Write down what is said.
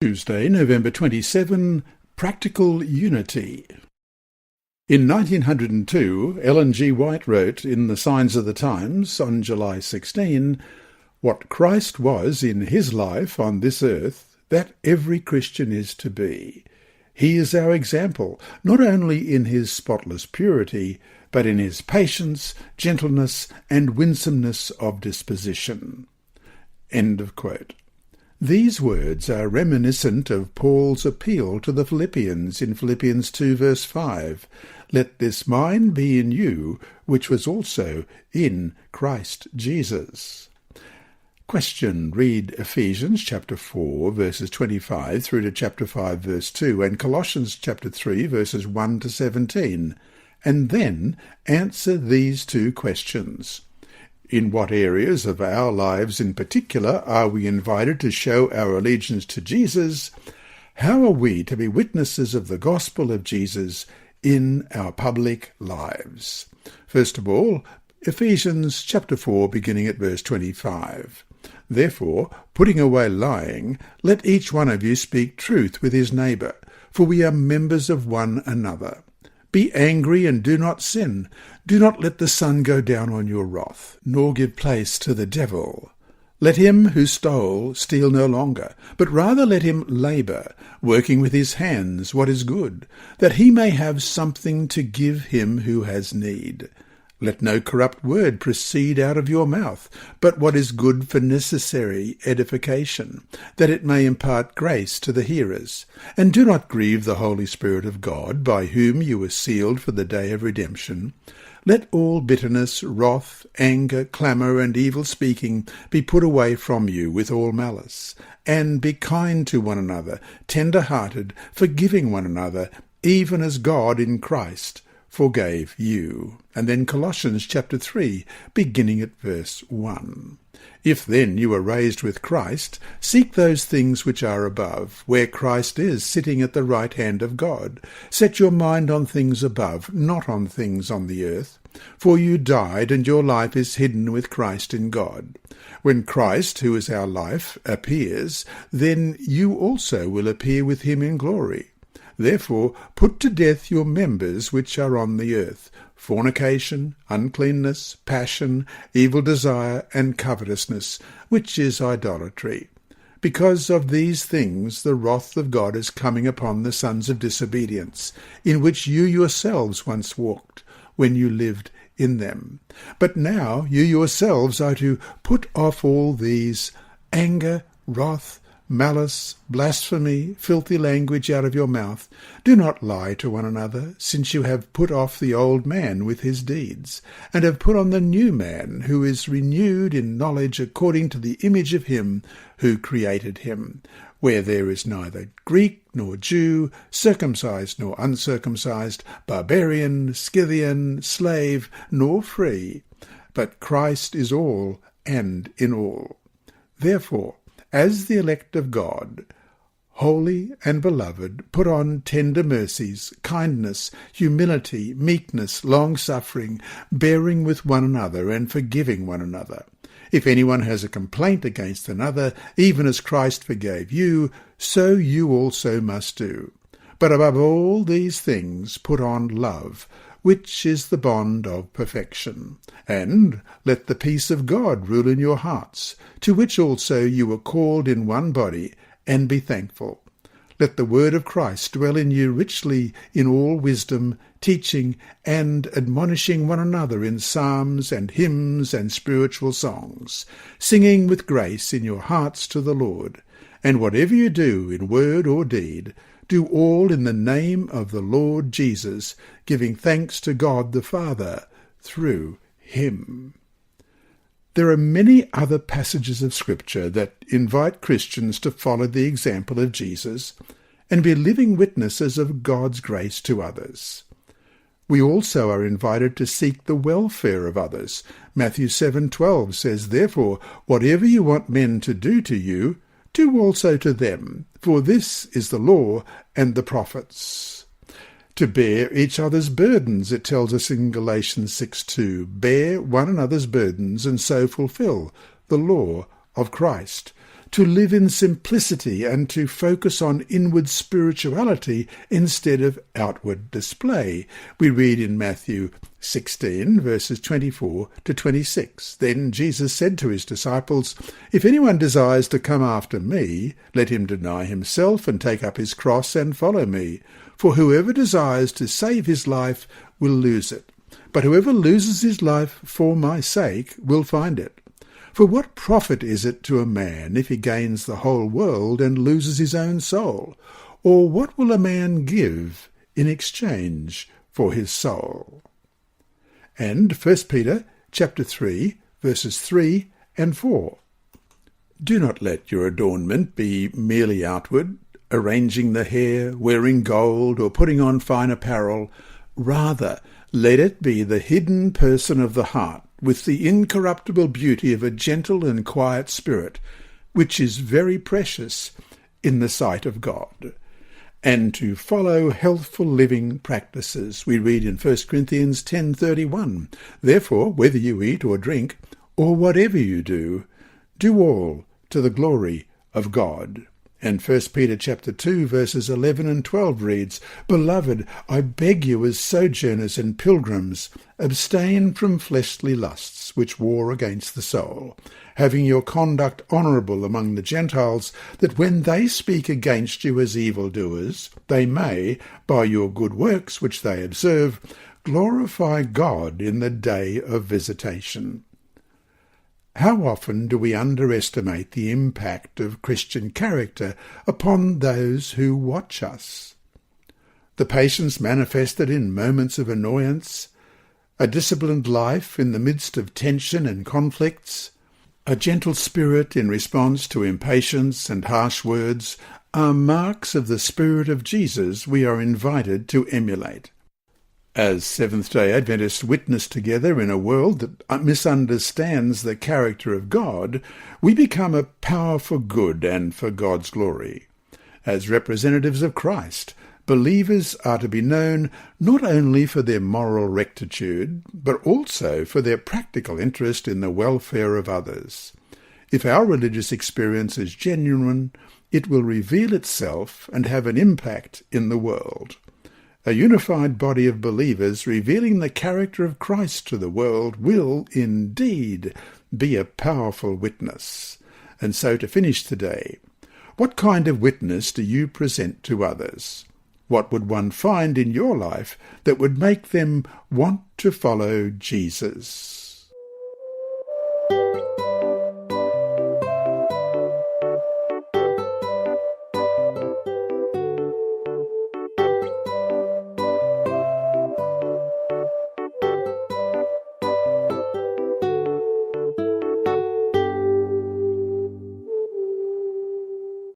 Tuesday, November 27, Practical Unity. In 1902, Ellen G. White wrote in The Signs of the Times on July 16, "What Christ was in his life on this earth, that every Christian is to be. He is our example, not only in his spotless purity, but in his patience, gentleness, and winsomeness of disposition." End of quote. These words are reminiscent of Paul's appeal to the Philippians in Philippians 2 verse 5, "Let this mind be in you, which was also in Christ Jesus." Question. Read Ephesians chapter 4 verses 25 through to chapter 5 verse 2 and Colossians chapter 3 verses 1 to 17, and then answer these two questions. In what areas of our lives in particular are we invited to show our allegiance to Jesus? How are we to be witnesses of the gospel of Jesus in our public lives? First of all, Ephesians chapter 4, beginning at verse 25. "Therefore, putting away lying, let each one of you speak truth with his neighbour, for we are members of one another. Be angry and do not sin. Do not let the sun go down on your wrath, nor give place to the devil. Let him who stole steal no longer, but rather let him labour, working with his hands what is good, that he may have something to give him who has need. Let no corrupt word proceed out of your mouth, but what is good for necessary edification, that it may impart grace to the hearers. And do not grieve the Holy Spirit of God, by whom you were sealed for the day of redemption. Let all bitterness, wrath, anger, clamour, and evil speaking be put away from you with all malice. And be kind to one another, tender-hearted, forgiving one another, even as God in Christ forgave you." And then Colossians chapter 3, beginning at verse 1. "If then you are raised with Christ, seek those things which are above, where Christ is, sitting at the right hand of God. Set your mind on things above, not on things on the earth. For you died, and your life is hidden with Christ in God. When Christ, who is our life, appears, then you also will appear with him in glory. Therefore put to death your members which are on the earth, fornication, uncleanness, passion, evil desire, and covetousness, which is idolatry. Because of these things the wrath of God is coming upon the sons of disobedience, in which you yourselves once walked, when you lived in them. But now you yourselves are to put off all these: anger, wrath, malice, blasphemy, filthy language out of your mouth. Do not lie to one another, since you have put off the old man with his deeds, and have put on the new man, who is renewed in knowledge according to the image of him who created him, where there is neither Greek nor Jew, circumcised nor uncircumcised, barbarian, Scythian, slave, nor free, but Christ is all and in all. Therefore, as the elect of God, holy and beloved, put on tender mercies, kindness, humility, meekness, long-suffering, bearing with one another and forgiving one another. If anyone has a complaint against another, even as Christ forgave you, so you also must do. But above all these things put on love, which is the bond of perfection. And let the peace of God rule in your hearts, to which also you were called in one body, and be thankful. Let the word of Christ dwell in you richly in all wisdom, teaching and admonishing one another in psalms and hymns and spiritual songs, singing with grace in your hearts to the Lord. And whatever you do in word or deed, do all in the name of the Lord Jesus, giving thanks to God the Father through him. There are many other passages of Scripture that invite Christians to follow the example of Jesus and be living witnesses of God's grace to others. We also are invited to seek the welfare of others. Matthew 7:12 says, "Therefore, whatever you want men to do to you, do also to them, for this is the law and the prophets." To bear each other's burdens, it tells us in Galatians 6:2, "Bear one another's burdens and so fulfill the law of Christ." to live in simplicity and to focus on inward spirituality instead of outward display. We read in Matthew 16, verses 24 to 26. Then Jesus said to his disciples, "If anyone desires to come after me, let him deny himself and take up his cross and follow me. For whoever desires to save his life will lose it. But whoever loses his life for my sake will find it. For what profit is it to a man if he gains the whole world and loses his own soul? Or what will a man give in exchange for his soul?" And 1 Peter chapter 3, verses 3 and 4. Do not let your adornment be merely outward, arranging the hair, wearing gold, or putting on fine apparel. Rather, let it be the hidden person of the heart, with the incorruptible beauty of a gentle and quiet spirit, which is very precious in the sight of God. And to follow healthful living practices, we read in 1 Corinthians 10:31, "Therefore, whether you eat or drink, or whatever you do, do all to the glory of God." And 1 Peter chapter 2, verses 11 and 12 reads, "Beloved, I beg you as sojourners and pilgrims, abstain from fleshly lusts which war against the soul, having your conduct honourable among the Gentiles, that when they speak against you as evildoers, they may, by your good works which they observe, glorify God in the day of visitation." How often do we underestimate the impact of Christian character upon those who watch us? The patience manifested in moments of annoyance, a disciplined life in the midst of tension and conflicts, a gentle spirit in response to impatience and harsh words are marks of the Spirit of Jesus we are invited to emulate. As Seventh-day Adventists witness together in a world that misunderstands the character of God, we become a power for good and for God's glory. As representatives of Christ, believers are to be known not only for their moral rectitude, but also for their practical interest in the welfare of others. If our religious experience is genuine, it will reveal itself and have an impact in the world. A unified body of believers revealing the character of Christ to the world will indeed be a powerful witness. And so to finish today, what kind of witness do you present to others? What would one find in your life that would make them want to follow Jesus?